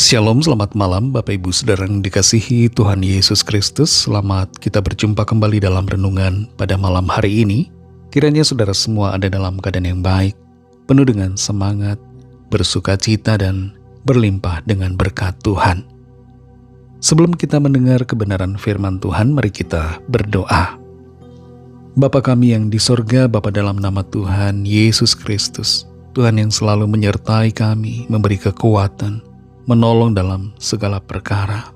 Shalom, selamat malam Bapak Ibu Saudara yang dikasihi Tuhan Yesus Kristus. Selamat kita berjumpa kembali dalam renungan pada malam hari ini. Kiranya saudara semua ada dalam keadaan yang baik, penuh dengan semangat, bersukacita dan berlimpah dengan berkat Tuhan. Sebelum kita mendengar kebenaran firman Tuhan, mari kita berdoa. Bapa kami yang di sorga, Bapa dalam nama Tuhan Yesus Kristus, Tuhan yang selalu menyertai kami, memberi kekuatan, menolong dalam segala perkara.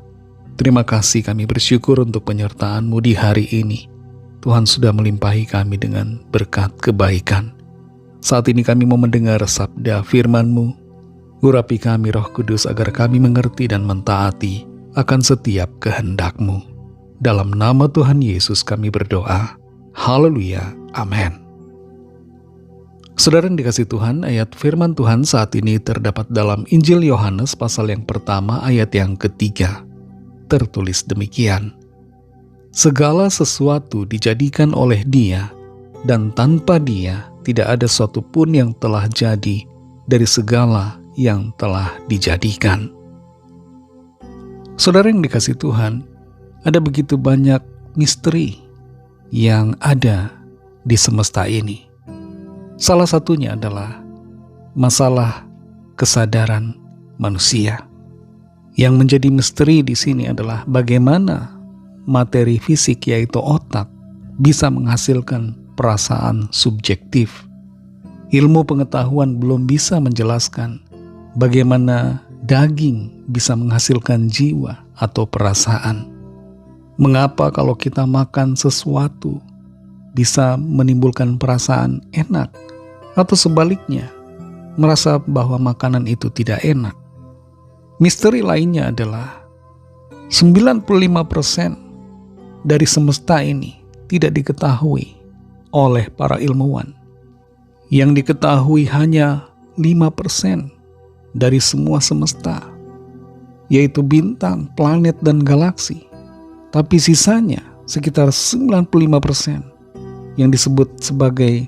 Terima kasih, kami bersyukur untuk penyertaan-Mu di hari ini. Tuhan sudah melimpahi kami dengan berkat kebaikan. Saat ini kami mau mendengar sabda firman-Mu. Urapi kami Roh Kudus agar kami mengerti dan mentaati akan setiap kehendak-Mu. Dalam nama Tuhan Yesus kami berdoa. Haleluya. Amin. Saudara yang dikasih Tuhan, ayat firman Tuhan saat ini terdapat dalam Injil Yohanes pasal yang pertama ayat yang ketiga. Tertulis demikian: segala sesuatu dijadikan oleh Dia, dan tanpa Dia tidak ada suatu pun yang telah jadi dari segala yang telah dijadikan. Saudara yang dikasih Tuhan, ada begitu banyak misteri yang ada di semesta ini. Salah satunya adalah masalah kesadaran manusia. Yang menjadi misteri di sini adalah bagaimana materi fisik yaitu otak bisa menghasilkan perasaan subjektif. Ilmu pengetahuan belum bisa menjelaskan bagaimana daging bisa menghasilkan jiwa atau perasaan. Mengapa kalau kita makan sesuatu bisa menimbulkan perasaan enak, atau sebaliknya, merasa bahwa makanan itu tidak enak. Misteri lainnya adalah 95% dari semesta ini tidak diketahui oleh para ilmuwan. Yang diketahui hanya 5% dari semua semesta, yaitu bintang, planet, dan galaksi. Tapi sisanya sekitar 95% yang disebut sebagai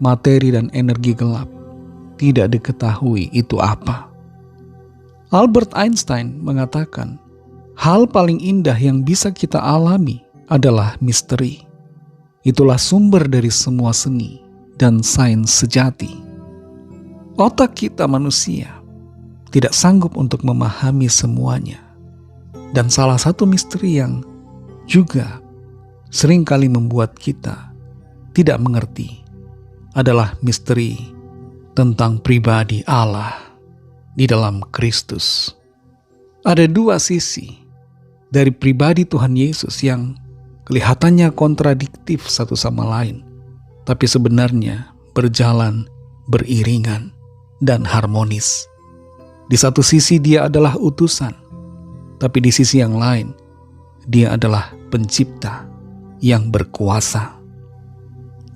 materi dan energi gelap tidak diketahui itu apa. Albert Einstein mengatakan, hal paling indah yang bisa kita alami adalah misteri. Itulah sumber dari semua seni dan sains sejati. Otak kita manusia tidak sanggup untuk memahami semuanya. Dan salah satu misteri yang juga seringkali membuat kita tidak mengerti adalah misteri tentang pribadi Allah di dalam Kristus. Ada dua sisi dari pribadi Tuhan Yesus yang kelihatannya kontradiktif satu sama lain, tapi sebenarnya berjalan beriringan dan harmonis. Di satu sisi Dia adalah utusan, tapi di sisi yang lain Dia adalah pencipta yang berkuasa.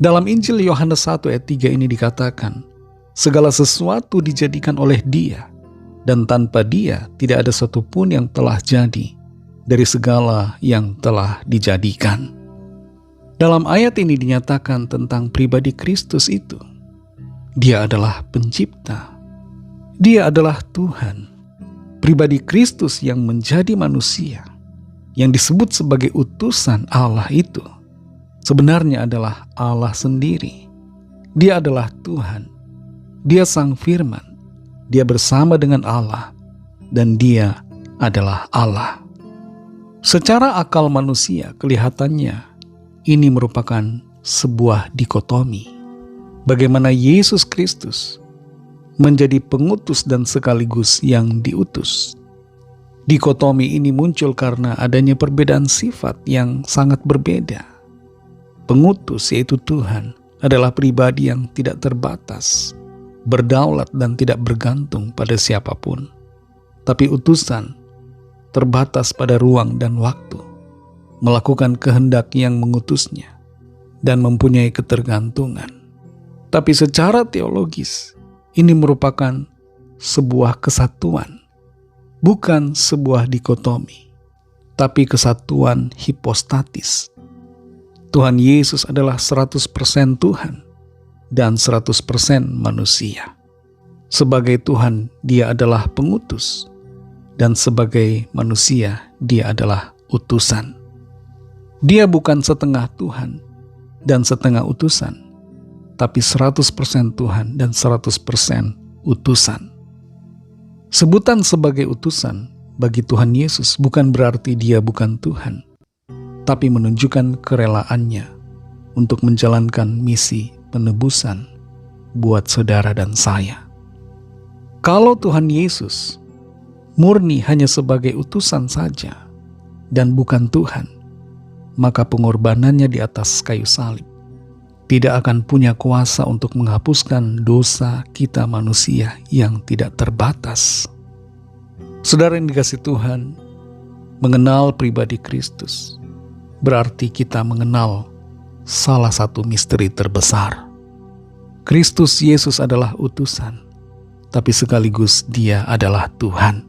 Dalam Injil Yohanes 1 ayat 3 ini dikatakan, segala sesuatu dijadikan oleh Dia, dan tanpa Dia tidak ada satu pun yang telah jadi dari segala yang telah dijadikan. Dalam ayat ini dinyatakan tentang pribadi Kristus itu. Dia adalah pencipta. Dia adalah Tuhan. Pribadi Kristus yang menjadi manusia, yang disebut sebagai utusan Allah itu, sebenarnya adalah Allah sendiri. Dia adalah Tuhan. Dia Sang Firman. Dia bersama dengan Allah. Dan Dia adalah Allah. Secara akal manusia kelihatannya ini merupakan sebuah dikotomi. Bagaimana Yesus Kristus menjadi pengutus dan sekaligus yang diutus. Dikotomi ini muncul karena adanya perbedaan sifat yang sangat berbeda. Pengutus, yaitu Tuhan, adalah pribadi yang tidak terbatas, berdaulat dan tidak bergantung pada siapapun. Tapi utusan terbatas pada ruang dan waktu, melakukan kehendak yang mengutusnya, dan mempunyai ketergantungan. Tapi secara teologis, ini merupakan sebuah kesatuan, bukan sebuah dikotomi, tapi kesatuan hipostatis. Tuhan Yesus adalah 100% Tuhan dan 100% manusia. Sebagai Tuhan, Dia adalah pengutus, dan sebagai manusia dia adalah utusan. Dia bukan setengah Tuhan dan setengah utusan, tapi 100% Tuhan dan 100% utusan. Sebutan sebagai utusan bagi Tuhan Yesus bukan berarti dia bukan Tuhan, tapi menunjukkan kerelaannya untuk menjalankan misi penebusan buat saudara dan saya. Kalau Tuhan Yesus murni hanya sebagai utusan saja dan bukan Tuhan, maka pengorbanannya di atas kayu salib tidak akan punya kuasa untuk menghapuskan dosa kita manusia yang tidak terbatas. Saudara yang dikasihi Tuhan, mengenal pribadi Kristus berarti kita mengenal salah satu misteri terbesar. Kristus Yesus adalah utusan, tapi sekaligus Dia adalah Tuhan.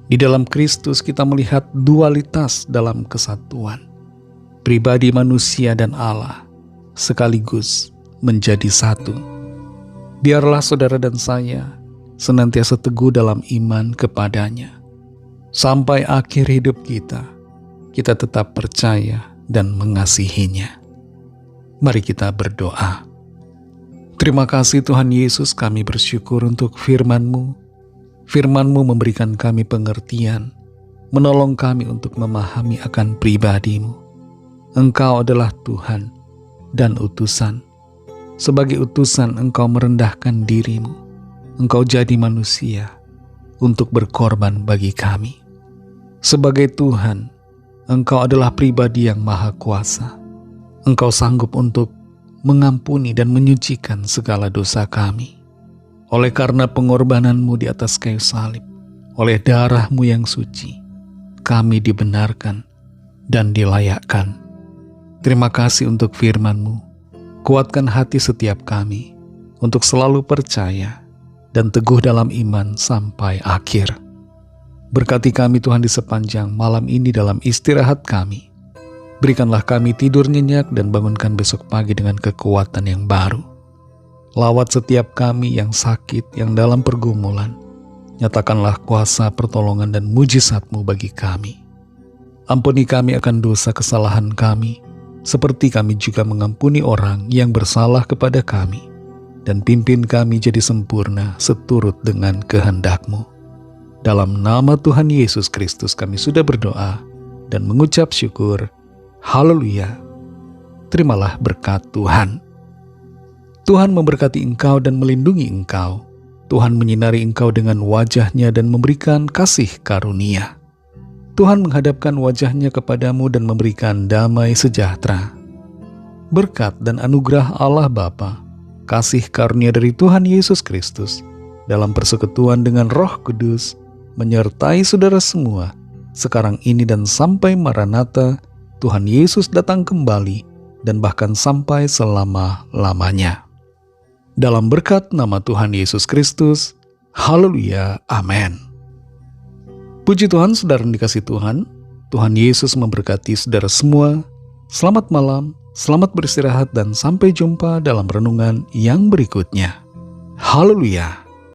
Di dalam Kristus kita melihat dualitas dalam kesatuan. Pribadi manusia dan Allah sekaligus menjadi satu. Biarlah saudara dan saya senantiasa teguh dalam iman kepadanya. Sampai akhir hidup kita tetap percaya dan mengasihinya. Mari kita berdoa. Terima kasih Tuhan Yesus, kami bersyukur untuk firman-Mu. Firman-Mu memberikan kami pengertian, menolong kami untuk memahami akan pribadi-Mu. Engkau adalah Tuhan dan utusan. Sebagai utusan Engkau merendahkan diri-Mu. Engkau jadi manusia untuk berkorban bagi kami. Sebagai Tuhan, Engkau adalah pribadi yang maha kuasa. Engkau sanggup untuk mengampuni dan menyucikan segala dosa kami. Oleh karena pengorbanan-Mu di atas kayu salib, oleh darah-Mu yang suci, kami dibenarkan dan dilayakkan. Terima kasih untuk firman-Mu. Kuatkan hati setiap kami untuk selalu percaya dan teguh dalam iman sampai akhir. Berkati kami Tuhan di sepanjang malam ini dalam istirahat kami. Berikanlah kami tidur nyenyak dan bangunkan besok pagi dengan kekuatan yang baru. Lawat setiap kami yang sakit, yang dalam pergumulan. Nyatakanlah kuasa, pertolongan dan mujizat-Mu bagi kami. Ampuni kami akan dosa kesalahan kami, seperti kami juga mengampuni orang yang bersalah kepada kami. Dan pimpin kami jadi sempurna seturut dengan kehendak-Mu. Dalam nama Tuhan Yesus Kristus kami sudah berdoa dan mengucap syukur. Haleluya. Terimalah berkat Tuhan. Tuhan memberkati engkau dan melindungi engkau. Tuhan menyinari engkau dengan wajah-Nya dan memberikan kasih karunia. Tuhan menghadapkan wajah-Nya kepadamu dan memberikan damai sejahtera. Berkat dan anugerah Allah Bapa, kasih karunia dari Tuhan Yesus Kristus, dalam persekutuan dengan Roh Kudus, menyertai saudara semua, sekarang ini dan sampai Maranatha, Tuhan Yesus datang kembali, dan bahkan sampai selama-lamanya. Dalam berkat nama Tuhan Yesus Kristus, haleluya, amin. Puji Tuhan, saudara yang dikasihi Tuhan, Tuhan Yesus memberkati saudara semua. Selamat malam, selamat beristirahat, dan sampai jumpa dalam renungan yang berikutnya. Haleluya.